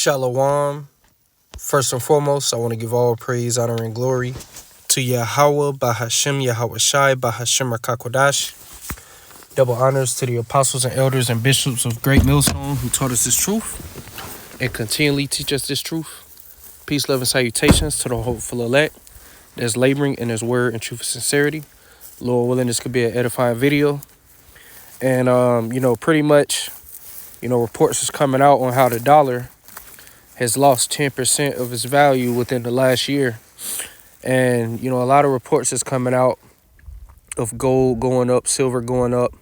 Shalom. First and foremost, I want to give all praise, honor, and glory to Yahweh, Bahashem, Yahweh Shai, Bahashem Rakakwadash. Double honors to the apostles and elders and bishops of Great Millstone who taught us this truth and continually teach us this truth. Peace, love, and salutations to the hopeful elect that's laboring in his word and truth and sincerity. Lord willing, this could be an edifying video. And, pretty much, reports is coming out on how the dollar has lost 10% of its value within the last year. And, a lot of reports is coming out of gold going up, silver going up.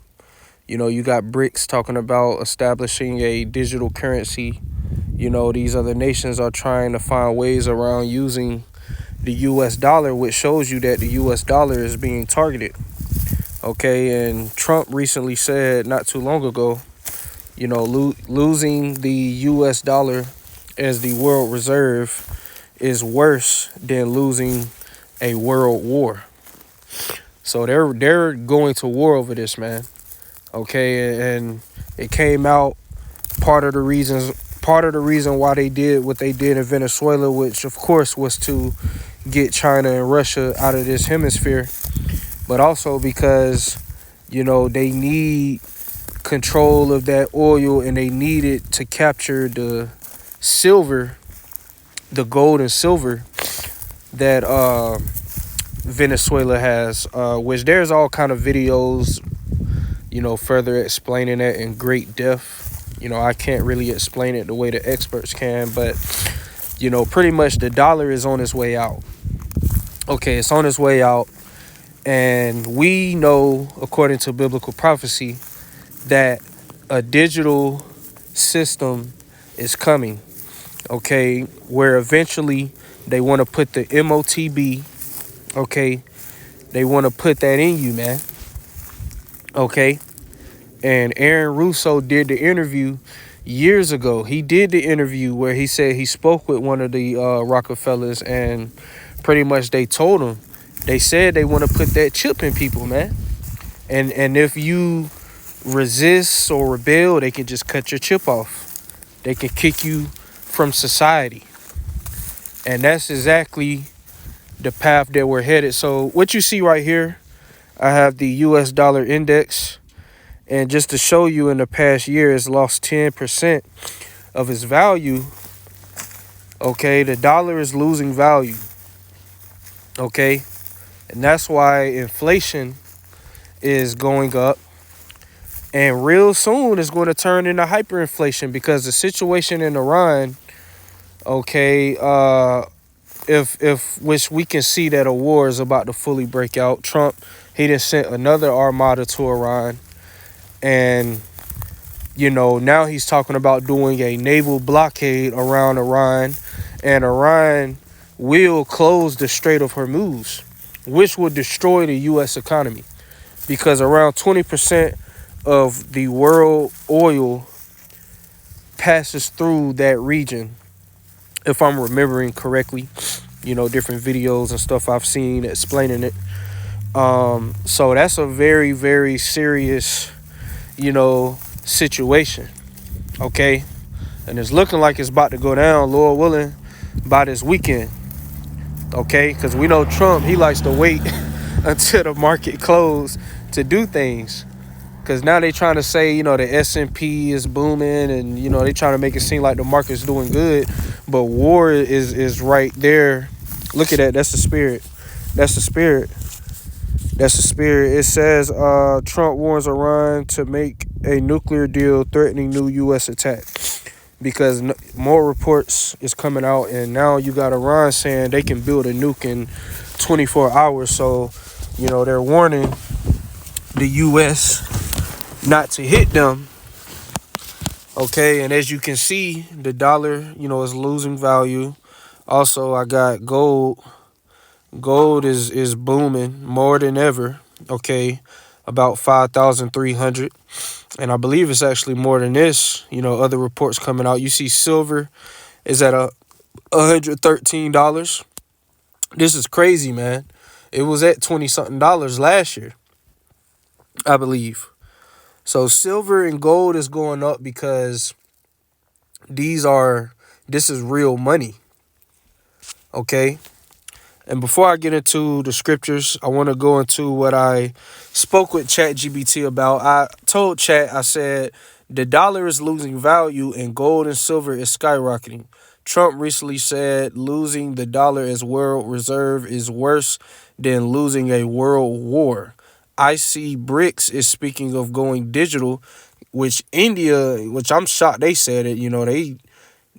You got BRICS talking about establishing a digital currency. These other nations are trying to find ways around using the U.S. dollar, which shows you that the U.S. dollar is being targeted. Okay, and Trump recently said not too long ago, losing the U.S. dollar as the world reserve is worse than losing a world war. So they're going to war over this, man. Okay, and it came out part of the reason why they did what they did in Venezuela, which of course was to get China and Russia out of this hemisphere, but also because they need control of that oil and they need it to capture the silver, the gold and silver that Venezuela has, which there's all kind of videos further explaining that in great depth. I can't really explain it the way the experts can, but pretty much the dollar is on its way out. Okay, it's on its way out, and we know, according to biblical prophecy, that a digital system is coming. Okay, where eventually they want to put the MOTB, okay, they want to put that in you, man. Okay, and Aaron Russo did the interview years ago. He did the interview where he said he spoke with one of the Rockefellers, and pretty much they told him, they said they want to put that chip in people, man. And if you resist or rebel, they can just cut your chip off. They can kick you from society. And that's exactly the path that we're headed. So what you see right here, I have the US dollar index. And just to show you, in the past year, it's lost 10% of its value. Okay, the dollar is losing value. Okay, and that's why inflation is going up. And real soon it's going to turn into hyperinflation, because the situation in Iran, okay, if which we can see that a war is about to fully break out. Trump, he just sent another armada to Iran. And, now he's talking about doing a naval blockade around Iran. And Iran will close the Strait of Hormuz, which will destroy the U.S. economy. Because around 20% of the world oil passes through that region, if I'm remembering correctly. Different videos and stuff I've seen explaining it. So that's a very, very serious situation. Okay, and it's looking like it's about to go down, Lord willing, by this weekend. Okay, because we know Trump, he likes to wait until the market close to do things. Because now they trying to say, the S&P is booming, and they trying to make it seem like the market's doing good, but war is right there. Look at that. That's the spirit. That's the spirit. That's the spirit. It says Trump warns Iran to make a nuclear deal, threatening new U.S. attack. Because more reports is coming out, and now you got Iran saying they can build a nuke in 24 hours. So, they're warning the U.S. not to hit them. Okay, and as you can see, the dollar, is losing value. Also, I got gold. Gold is booming more than ever. Okay, about 5,300, and I believe it's actually more than this. Other reports coming out. You see, silver is at $113. This is crazy, man. It was at $20-something last year, I believe. So silver and gold is going up because these are This is real money. Okay. And before I get into the scriptures, I want to go into what I spoke with ChatGPT about. I told Chat, I said, the dollar is losing value and gold and silver is skyrocketing. Trump recently said losing the dollar as world reserve is worse than losing a world war. I see BRICS is speaking of going digital, which India, which I'm shocked they said it,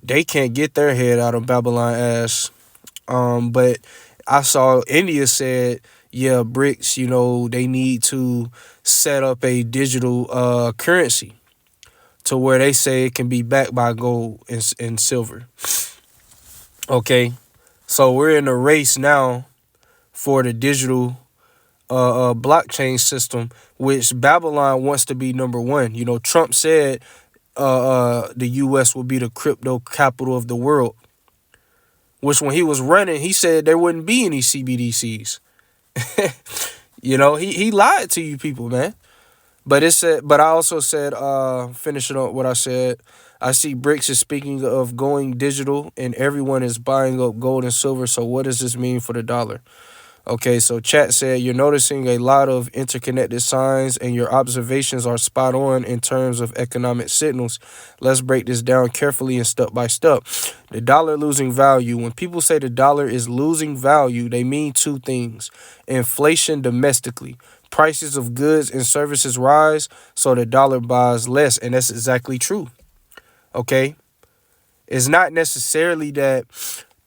they can't get their head out of Babylon ass. But I saw India said, yeah, BRICS, they need to set up a digital currency to where they say it can be backed by gold and silver. Okay. So we're in a race now for the digital blockchain system, which Babylon wants to be number one. Trump said the U.S. will be the crypto capital of the world, which when he was running, he said there wouldn't be any CBDCs. He lied to you people, man. But I also said, finishing up what I said, I see BRICS is speaking of going digital and everyone is buying up gold and silver. So what does this mean for the dollar? Okay, so chat said, you're noticing a lot of interconnected signs and your observations are spot on in terms of economic signals. Let's break this down carefully and step by step. The dollar losing value. When people say the dollar is losing value, they mean two things. Inflation domestically. Prices of goods and services rise, so the dollar buys less. And that's exactly true. Okay? It's not necessarily that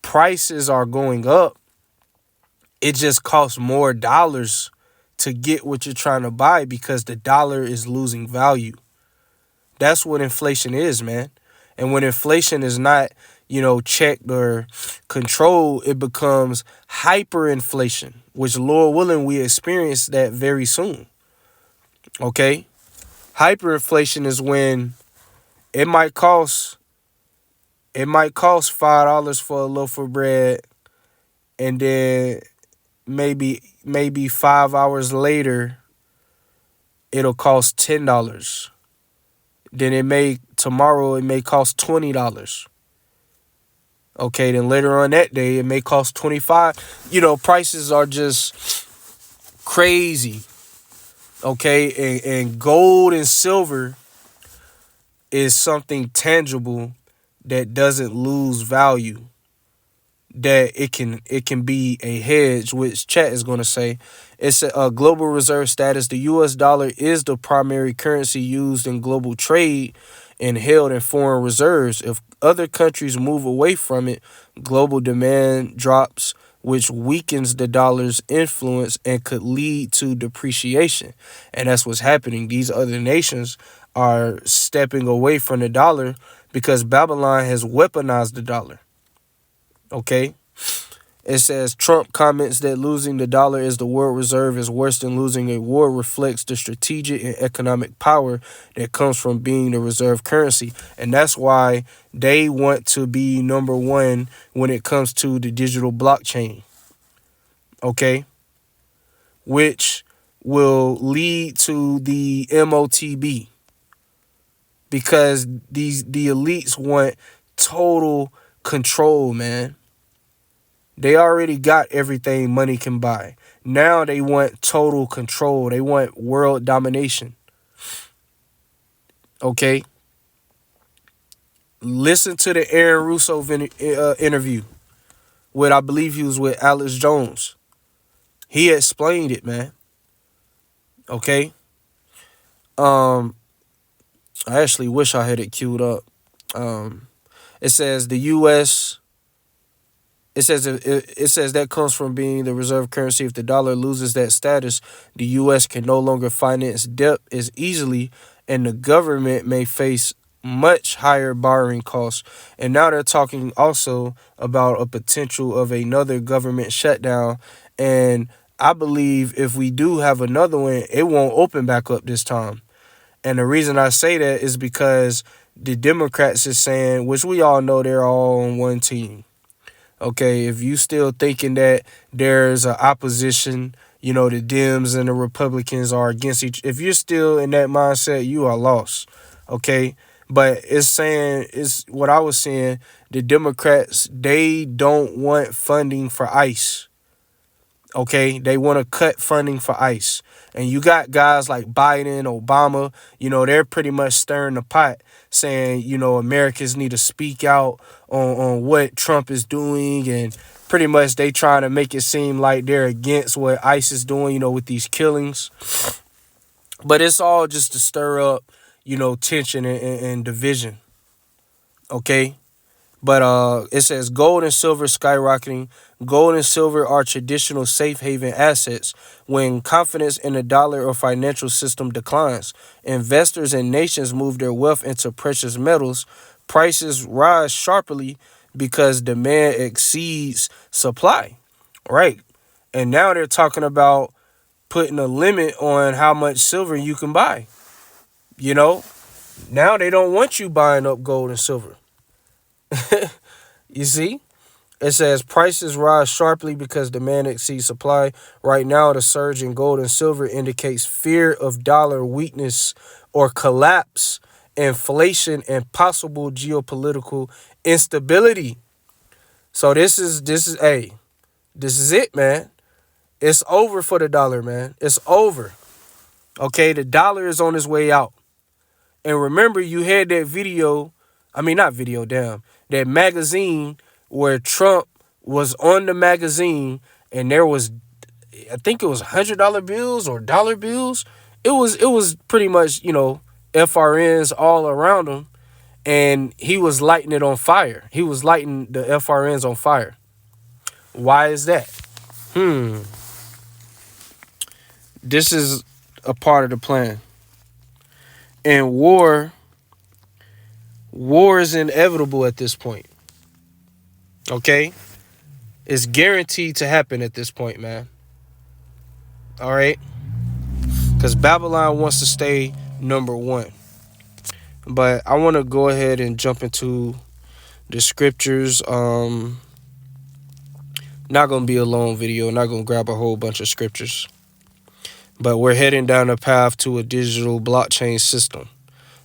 prices are going up. It just costs more dollars to get what you're trying to buy because the dollar is losing value. That's what inflation is, man. And when inflation is not, checked or controlled, it becomes hyperinflation, which, Lord willing, we experience that very soon. Okay? Hyperinflation is when it might cost $5 for a loaf of bread, and then maybe 5 hours later it'll cost $10. Then tomorrow it may cost $20. Okay, then later on that day it may cost 25. Prices are just crazy. Okay, and gold and silver is something tangible that doesn't lose value. That it can be a hedge, which chat is going to say. It's a global reserve status. The U.S. dollar is the primary currency used in global trade and held in foreign reserves. If other countries move away from it, global demand drops, which weakens the dollar's influence and could lead to depreciation. And that's what's happening. These other nations are stepping away from the dollar because Babylon has weaponized the dollar. Okay, it says Trump comments that losing the dollar as the world reserve is worse than losing a war reflects the strategic and economic power that comes from being the reserve currency. And that's why they want to be number one when it comes to the digital blockchain. Okay, which will lead to the MOTB because the elites want total control, man. They already got everything money can buy. Now they want total control. They want world domination. Okay? Listen to the Aaron Russo interview with, I believe he was with Alex Jones. He explained it, man. Okay? I actually wish I had it queued up. It says the U.S. It says that comes from being the reserve currency. If the dollar loses that status, the U.S. can no longer finance debt as easily, and the government may face much higher borrowing costs. And now they're talking also about a potential of another government shutdown. And I believe if we do have another one, it won't open back up this time. And the reason I say that is because the Democrats is saying, which we all know they're all on one team. Okay, if you still thinking that there's an opposition, the Dems and the Republicans are against each, if you're still in that mindset, you are lost. Okay, But it's saying, it's what I was saying, the Democrats, they don't want funding for ICE. Okay, they want to cut funding for ICE. And you got guys like Biden, Obama, they're pretty much stirring the pot, saying, Americans need to speak out on what Trump is doing. And pretty much they trying to make it seem like they're against what ICE is doing, with these killings. But it's all just to stir up, tension and division. Okay. But it says gold and silver skyrocketing. Gold and silver are traditional safe haven assets. When confidence in the dollar or financial system declines, investors and nations move their wealth into precious metals. Prices rise sharply because demand exceeds supply. Right. And now they're talking about putting a limit on how much silver you can buy. Now they don't want you buying up gold and silver. You see? It says prices rise sharply because demand exceeds supply. Right now, the surge in gold and silver indicates fear of dollar weakness or collapse, inflation, and possible geopolitical instability. So this is it, man. It's over for the dollar, man. It's over. Okay, the dollar is on its way out. And remember, you had that video, that magazine where Trump was on the magazine and there was, I think it was $100 bills or dollar bills. It was pretty much, FRNs all around him, and he was lighting it on fire. He was lighting the FRNs on fire. Why is that? This is a part of the plan. And war is inevitable at this point. Okay? It's guaranteed to happen at this point, man. All right? Because Babylon wants to stay number one. But I want to go ahead and jump into the scriptures. Not going to be a long video. Not going to grab a whole bunch of scriptures. But we're heading down a path to a digital blockchain system.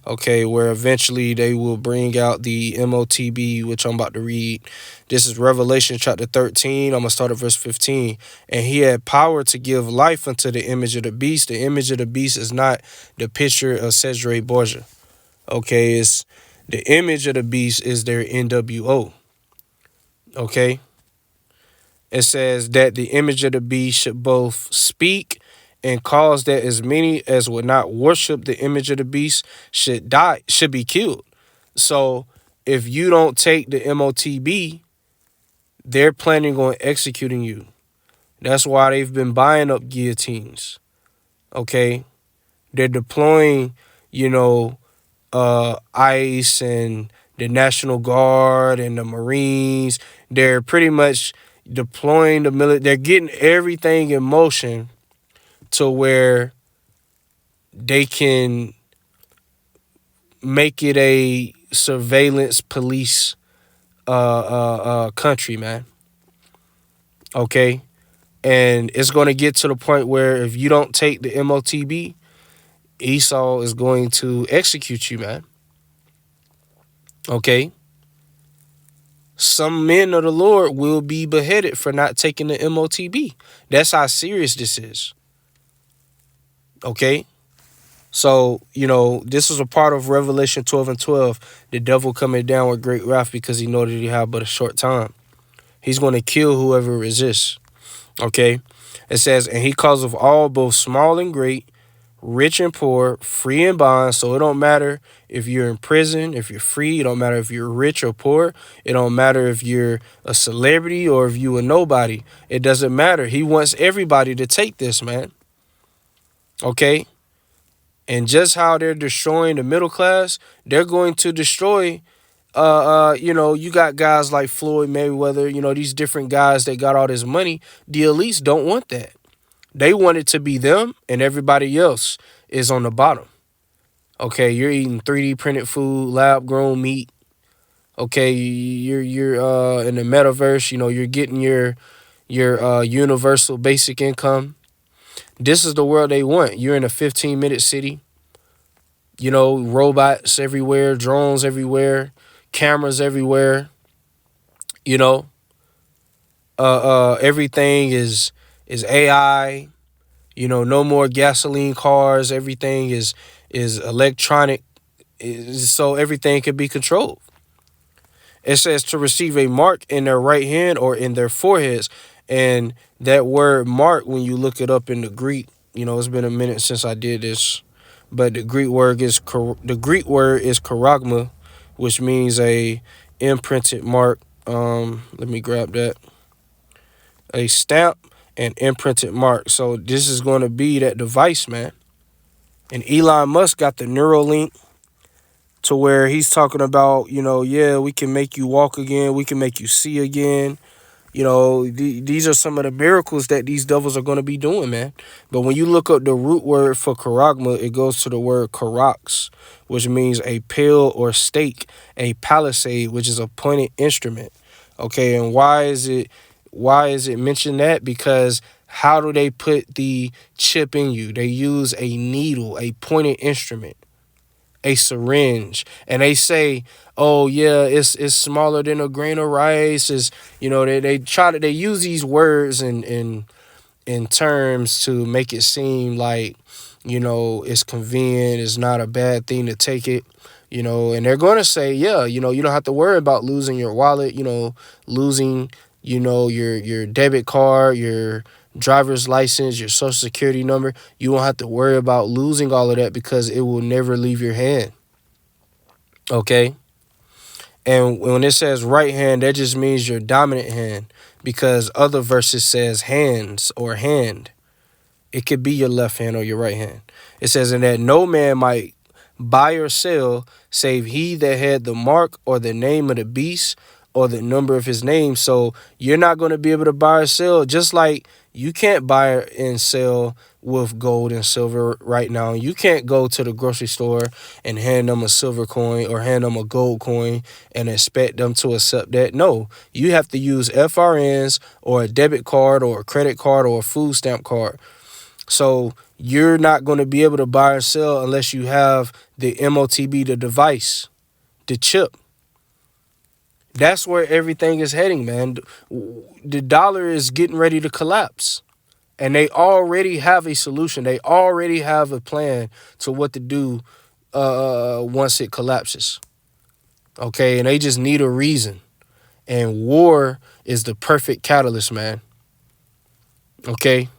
Okay, where eventually they will bring out the MOTB, which I'm about to read. This is Revelation chapter 13. I'm going to start at verse 15. And he had power to give life unto the image of the beast. The image of the beast is not the picture of Cesare Borgia. Okay, it's the image of the beast is their NWO. Okay. It says that the image of the beast should both speak and cause that as many as would not worship the image of the beast should be killed. So if you don't take the MOTB, they're planning on executing you. That's why they've been buying up guillotines. Okay. They're deploying, ICE and the National Guard and the Marines. They're pretty much deploying the military. They're getting everything in motion to where they can make it a surveillance police country, man. Okay? And it's going to get to the point where if you don't take the MOTB, Esau is going to execute you, man. Okay? Some men of the Lord will be beheaded for not taking the MOTB. That's how serious this is. Okay? So, this is a part of Revelation 12 and 12. The devil coming down with great wrath because he know that he have but a short time. He's going to kill whoever resists. Okay? It says, and he causeth all, both small and great, rich and poor, free and bond. So it don't matter if you're in prison, if you're free. It don't matter if you're rich or poor. It don't matter if you're a celebrity or if you a nobody. It doesn't matter. He wants everybody to take this, man. Okay? And just how they're destroying the middle class, they're going to destroy, you got guys like Floyd Mayweather, these different guys that got all this money. The elites don't want that. They want it to be them and everybody else is on the bottom. Okay, you're eating 3D printed food, lab grown meat. Okay, you're in the metaverse, you're getting your universal basic income. This is the world they want. You're in a 15-minute city. robots everywhere, drones everywhere, cameras everywhere. You know, everything is AI. No more gasoline cars. Everything is electronic, so everything can be controlled. It says to receive a mark in their right hand or in their foreheads. And that word mark, when you look it up in the Greek, it's been a minute since I did this, but the Greek word is charagma, which means a imprinted mark. Let me grab that. A stamp and imprinted mark. So this is going to be that device, man. And Elon Musk got the Neuralink, to where he's talking about, yeah, we can make you walk again. We can make you see again. These are some of the miracles that these devils are going to be doing, man. But when you look up the root word for charagma, it goes to the word charax, which means a pale or stake, a palisade, which is a pointed instrument. Okay, and why is it mentioned that? Because how do they put the chip in you? They use a needle, a pointed instrument, a syringe, and they say, oh yeah, it's smaller than a grain of rice. They use these words in terms to make it seem like, it's convenient, it's not a bad thing to take it, and they're going to say, yeah, you don't have to worry about losing your wallet, losing, your debit card, your driver's license, your social security number. You won't have to worry about losing all of that because it will never leave your hand. Okay? And when it says right hand, that just means your dominant hand, because other verses says hands or hand. It could be your left hand or your right hand. It says, and that no man might buy or sell save he that had the mark or the name of the beast or the number of his name. So you're not going to be able to buy or sell, just like you can't buy and sell with gold and silver right now. You can't go to the grocery store and hand them a silver coin or hand them a gold coin and expect them to accept that. No, you have to use FRNs or a debit card or a credit card or a food stamp card. So you're not going to be able to buy or sell unless you have the MOTB, the device, the chip. That's where everything is heading, man. The dollar is getting ready to collapse. And they already have a solution. They already have a plan to what to do once it collapses. Okay, and they just need a reason. And war is the perfect catalyst, man. Okay?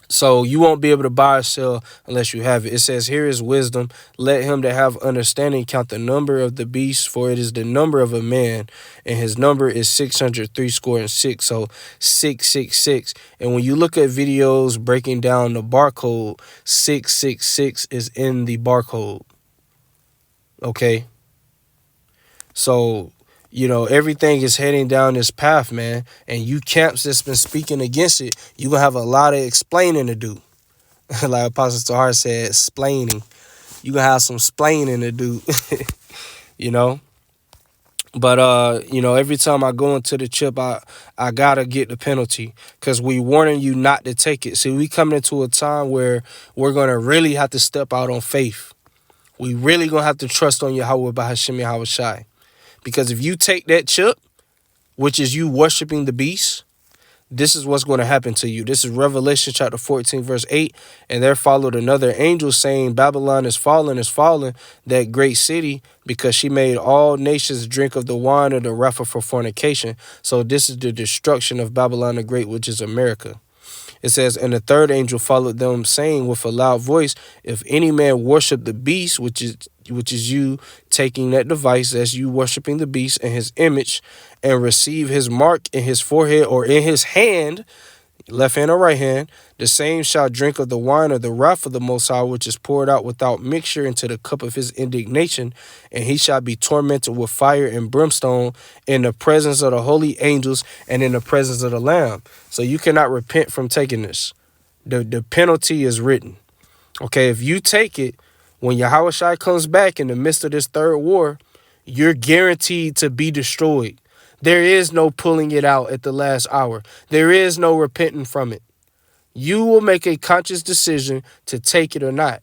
So you won't be able to buy or sell unless you have it. It says, here is wisdom. Let him that have understanding count the number of the beast, for it is the number of a man, and his number is 666. So 666. And when you look at videos breaking down the barcode, 666 is in the barcode. Okay. So, everything is heading down this path, man. And you camps that's been speaking against it, you're going to have a lot of explaining to do. Like Apostle Tahar said, explaining. You're going to have some splaining to do, But, every time I go into the chip, I got to get the penalty, because we warning you not to take it. See, we coming into a time where we're going to really have to step out on faith. We really going to have to trust on Yahweh Bahashim Yahweh Shai. Because if you take that chip, which is you worshiping the beast, this is what's going to happen to you. This is Revelation chapter 14, verse 8. And there followed another angel saying, Babylon is fallen, that great city, because she made all nations drink of the wine of the wrath of her fornication. So this is the destruction of Babylon the Great, which is America. It says, and the third angel followed them, saying with a loud voice, if any man worship the beast, which is you taking that device as you worshiping the beast and his image, and receive his mark in his forehead or in his hand, left hand or right hand, the same shall drink of the wine of the wrath of the Most High, which is poured out without mixture into the cup of his indignation, and he shall be tormented with fire and brimstone in the presence of the holy angels and in the presence of the Lamb. So you cannot repent from taking this. The penalty is written. Okay, if you take it, when Yahweh Shai comes back in the midst of this third war, you're guaranteed to be destroyed. There is no pulling it out at the last hour. There is no repenting from it. You will make a conscious decision to take it or not.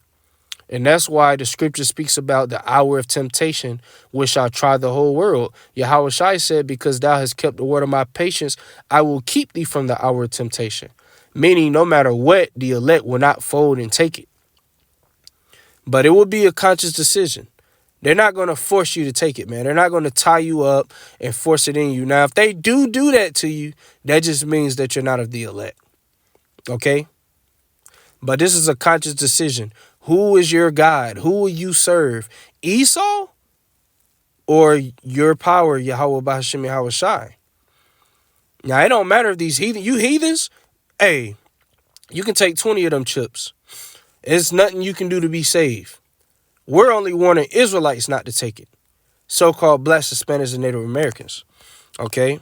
And that's why the scripture speaks about the hour of temptation, which shall try the whole world. Yahweh Shai said, because thou hast kept the word of my patience, I will keep thee from the hour of temptation. Meaning, no matter what, the elect will not fold and take it. But it will be a conscious decision. They're not going to force you to take it, man. They're not going to tie you up and force it in you. Now, if they do that to you, that just means that you're not of the elect. Okay? But this is a conscious decision. Who is your God? Who will you serve? Esau or your power, Yahweh Bahashim Yahweh Shai? Now, it don't matter if these heathens, hey, you can take 20 of them chips. It's nothing you can do to be saved. We're only warning Israelites not to take it. So-called blacks, Hispanics, and Native Americans. Okay?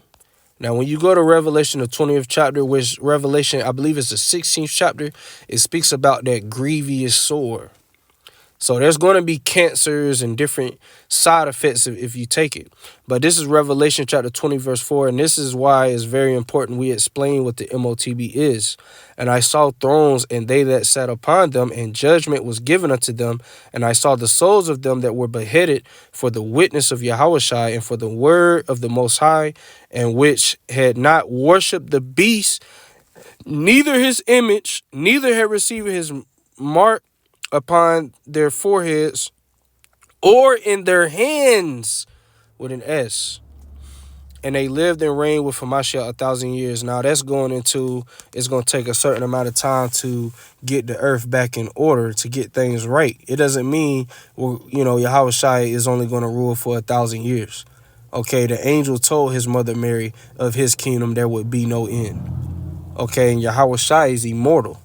Now, when you go to Revelation, the 20th chapter, which Revelation, I believe is the 16th chapter, it speaks about that grievous sword. So there's going to be cancers and different side effects if you take it. But this is Revelation chapter 20, verse 4. And this is why it's very important we explain what the MOTB is. And I saw thrones, and they that sat upon them, and judgment was given unto them. And I saw the souls of them that were beheaded for the witness of Yahushua and for the word of the Most High, and which had not worshipped the beast, neither his image, neither had received his mark upon their foreheads or in their hands, with an S. And they lived and reigned with Hamashiach 1,000 years. Now that's going into, it's going to take a certain amount of time to get the earth back in order, to get things right. It doesn't mean, well, you know, Yahweh Shai is only going to rule for 1,000 years. Okay, the angel told his mother Mary of his kingdom there would be no end. Okay, and Yahweh Shai is immortal.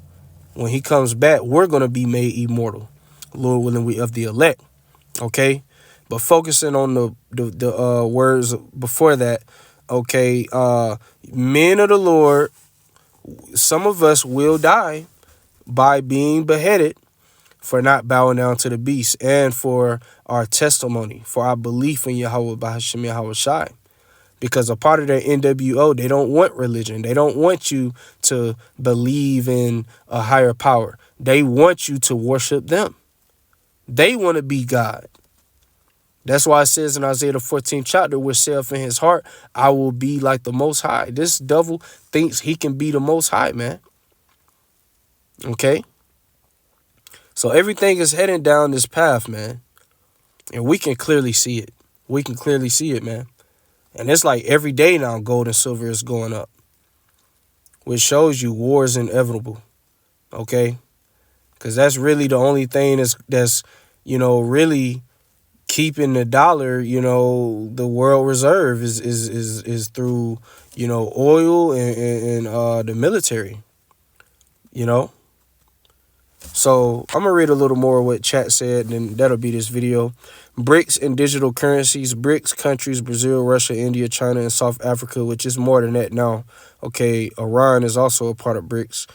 When he comes back, we're going to be made immortal. Lord willing, we of the elect. Okay? But focusing on the words before that, okay, men of the Lord, some of us will die by being beheaded for not bowing down to the beast and for our testimony, for our belief in Yahweh Bahashim Yahweh Shai. Because a part of their NWO, they don't want religion. They don't want you to believe in a higher power. They want you to worship them. They want to be God. That's why it says in Isaiah the 14th chapter, which saith in his heart, I will be like the Most High. This devil thinks he can be the Most High, man. Okay? So everything is heading down this path, man. And we can clearly see it. We can clearly see it, man. And it's like every day now gold and silver is going up, which shows you war is inevitable, okay? Because that's really the only thing that's, you know, really keeping the dollar, you know, the world reserve is through, you know, oil and the military, you know? So I'm going to read a little more of what chat said, and then that'll be this video. BRICS and digital currencies. BRICS countries, Brazil, Russia, India, China, and South Africa, which is more than that now. Okay, Iran is also a part of BRICS.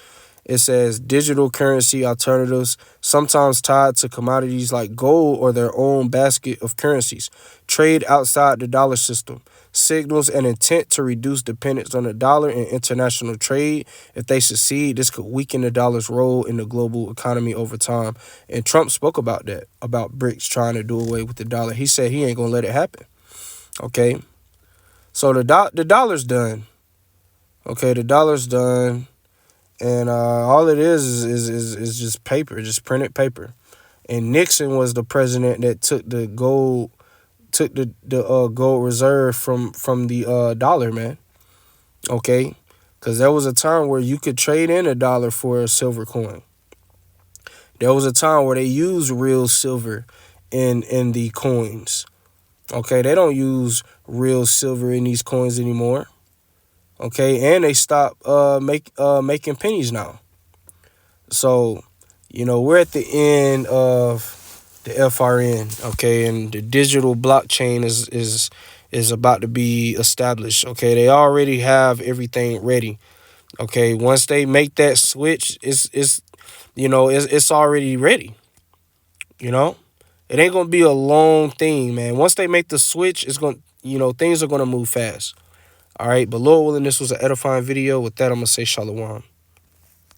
It says digital currency alternatives, sometimes tied to commodities like gold or their own basket of currencies. Trade outside the dollar system. Signals an intent to reduce dependence on the dollar in international trade. If they succeed, this could weaken the dollar's role in the global economy over time. And Trump spoke about that, about BRICS trying to do away with the dollar. He said he ain't going to let it happen. Okay? So the dollar's done. Okay, the dollar's done. And all it is just paper, just printed paper. And Nixon was the president that took the gold reserve from the dollar, man. Okay, because there was a time where you could trade in a dollar for a silver coin. There was a time where they used real silver in the coins. Okay, they don't use real silver in these coins anymore. Okay, and they stopped making pennies now. So, you know, we're at the end of the FRN, okay, and the digital blockchain is about to be established. Okay, they already have everything ready. Okay, once they make that switch, it's already ready. You know, it ain't gonna be a long thing, man. Once they make the switch, it's gonna, you know, things are gonna move fast. All right, but Lord willing, this was an edifying video. With that, I'm going to say shalom.